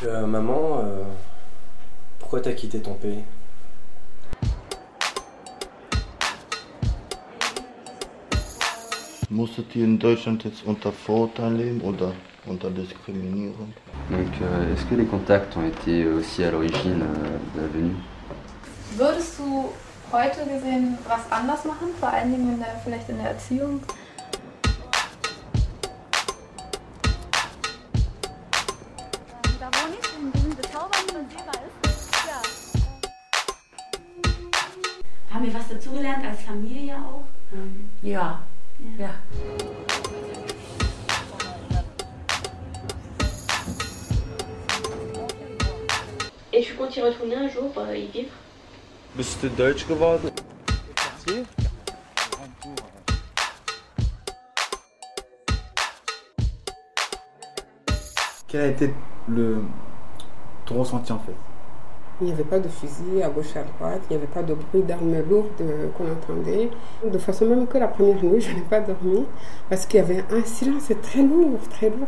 Maman, pourquoi t'as quitté ton pays? Musstet ihr in Deutschland jetzt unter Vorurteilen leben oder unter Diskriminierung? Donc, est-ce que les contacts ont été aussi à l'origine de la venue? Würdest du heute gesehen was anders machen, vor allen Dingen vielleicht in der Erziehung? Da wo nicht in diesem bezaubernden Seeball ist, ja. Haben wir was dazugelernt als Familie auch? Ja. Ja. Et tu comptes y retourner un jour, y vivre? Bist du Deutsch geworden? Quel a été ton ressenti en fait? Il n'y avait pas de fusil à gauche et à droite, il n'y avait pas de bruit d'armes lourdes qu'on entendait. De façon même que la première nuit, je n'ai pas dormi parce qu'il y avait un silence très lourd, très lourd.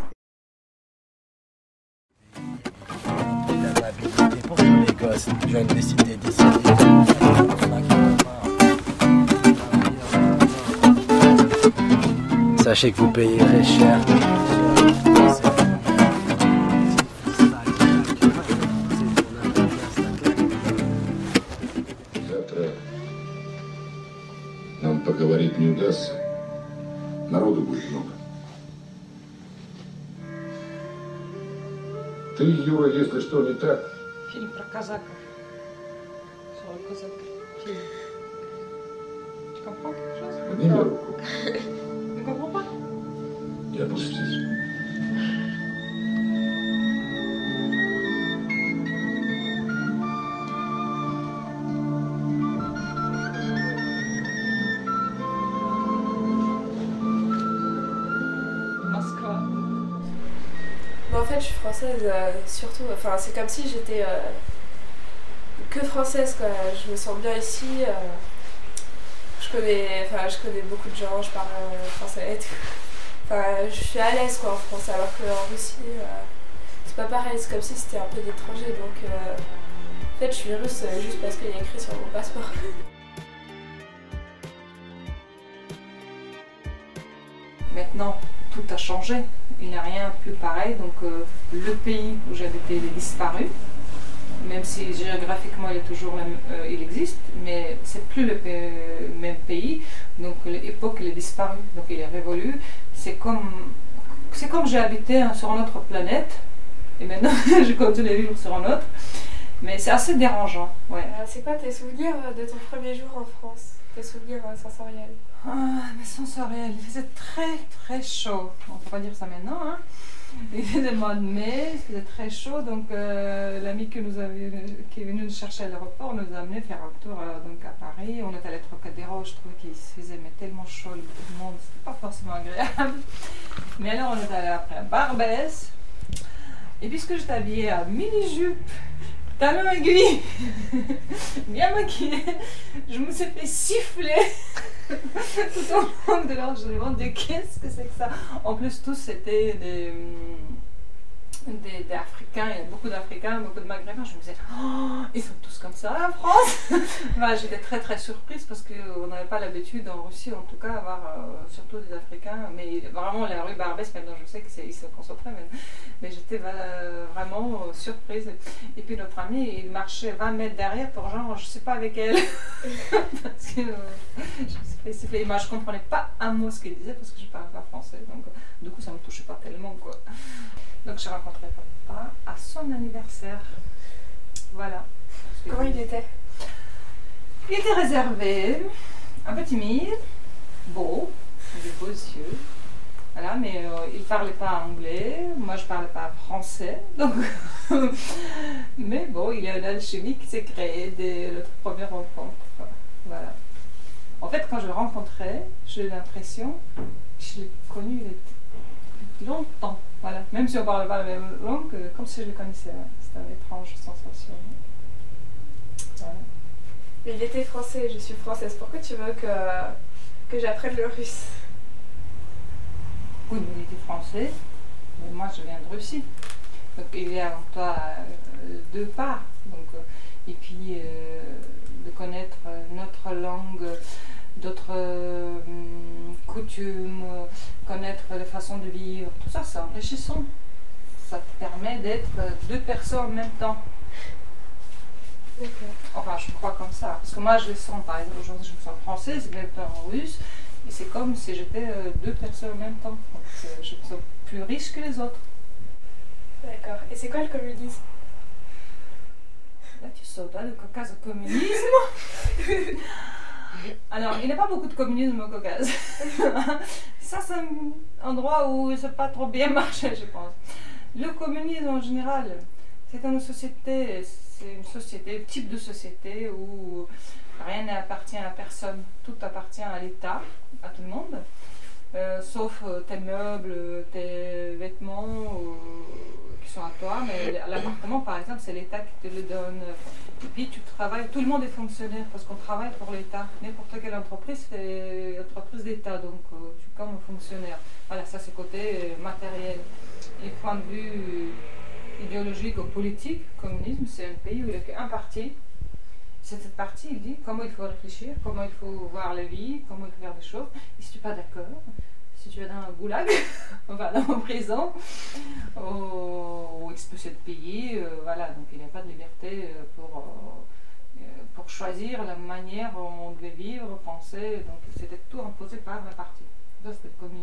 Pour tous les gosses jeunes décidés d'ici. Sachez que vous payerez cher. Нам поговорить не удастся. Народу будет много. Ты, Юра, если что не так... Фильм про казаков. Sur le казак. Фильм. Tu comprends quelque chose? Подними руку. Tu comprends pas? И опустись. En fait, je suis française surtout. Enfin, c'est comme si j'étais que française, quoi. Je me sens bien ici. Je connais beaucoup de gens. Je parle français et tout. Enfin, je suis à l'aise, quoi, en France. Alors qu'en Russie, c'est pas pareil. C'est comme si c'était un peu d'étranger. Donc, en fait, je suis russe juste parce qu'il y a écrit sur mon passeport. Maintenant, tout a changé. Il n'y a rien plus pareil. Donc, le pays où j'habitais, il est disparu. Même si géographiquement, il est toujours même, il existe, mais c'est plus le même pays. Donc, l'époque, il est disparu. Donc, il est révolu. C'est comme j'ai habité sur une autre planète. Et maintenant, je continue à vivre sur une autre. Mais c'est assez dérangeant. Ouais. C'est quoi tes souvenirs de ton premier jour en France? Tes souvenirs sensoriels? Mais sensoriels, il faisait très chaud. On ne peut pas dire ça maintenant. Hein. Il était le mois de mai, il faisait très chaud. Donc l'ami qui est venu nous chercher à l'aéroport nous a amené faire un tour donc à Paris. On est allé à Trocadéro, je trouvais qu'il se faisait mais tellement chaud, le monde, c'était pas forcément agréable. Mais alors on est allé après à Barbès. Et puisque j'étais habillée à mini-jupe, talons aiguilles, bien maquillée, je me suis fait siffler tout au long de l'heure. Je me demandais qu'est-ce que c'est que ça. En plus, tous c'était des Africains, il y a beaucoup d'Africains, beaucoup de Maghrébins. Je me disais, oh, ils sont tous comme ça en France. Enfin, j'étais très surprise parce qu'on n'avait pas l'habitude en Russie, en tout cas, avoir surtout des Africains. Mais vraiment, la rue Barbès, maintenant je sais qu'ils se concentraient, mais j'étais vraiment surprise. Et puis notre ami, il marchait 20 mètres derrière pour genre, je sais pas avec elle. Parce que je me suis fait siffler. Moi, je comprenais pas un mot ce qu'il disait parce que je parlais pas français. Donc, du coup, ça me touchait pas tellement, quoi. Donc j'ai rencontré papa à son anniversaire. Voilà. Comment il était? Il était réservé, un peu timide, beau, des beaux yeux. Voilà, mais il ne parlait pas anglais, moi je ne parlais pas français. Donc mais bon, il y a une alchimie qui s'est créée dès notre première rencontre. Voilà. En fait, quand je le rencontrais, j'ai eu l'impression que je l'ai connu depuis longtemps. Voilà. Même si on ne parlait pas la même langue, comme si je le connaissais. C'était une étrange sensation. Voilà. Mais il était français, je suis française. Pourquoi tu veux que j'apprenne le russe? Oui, il était français, mais moi je viens de Russie. Donc il y a en toi deux parts. Donc, et puis de connaître notre langue, d'autres coutumes, connaître les façons de vivre, tout ça, c'est enrichissant. Ça te permet d'être deux personnes en même temps. Enfin, je crois comme ça. Parce que moi, je le sens, par exemple, aujourd'hui, je me sens française, en même temps russe, et c'est comme si j'étais deux personnes en même temps. Donc, je me sens plus riche que les autres. D'accord. Et c'est quoi le communisme? Là, tu sautes, hein, le Caucase au communisme. Alors, il n'y a pas beaucoup de communisme au Caucase. Ça, c'est un endroit où ça n'a pas trop bien marché, je pense. Le communisme, en général, c'est une société, un type de société où rien n'appartient à personne. Tout appartient à l'État, à tout le monde, sauf tes meubles, tes vêtements qui sont à toi. Mais l'appartement, par exemple, c'est l'État qui te le donne. Et puis tu travailles, tout le monde est fonctionnaire parce qu'on travaille pour l'État. N'importe quelle entreprise, c'est une entreprise d'État, donc tu es comme un fonctionnaire. Voilà, ça c'est côté matériel. Et point de vue idéologique ou politique, le communisme, c'est un pays où il n'y a qu'un parti. Cette partie, il dit comment il faut réfléchir, comment il faut voir la vie, comment il faut faire des choses. Et si tu n'es pas d'accord, si tu es dans un goulag, enfin dans une prison, ou expulsé de pays, voilà, donc il n'y a pas de liberté pour choisir la manière dont on devait vivre, penser, donc c'était tout imposé par la partie. Ça, c'était le communisme.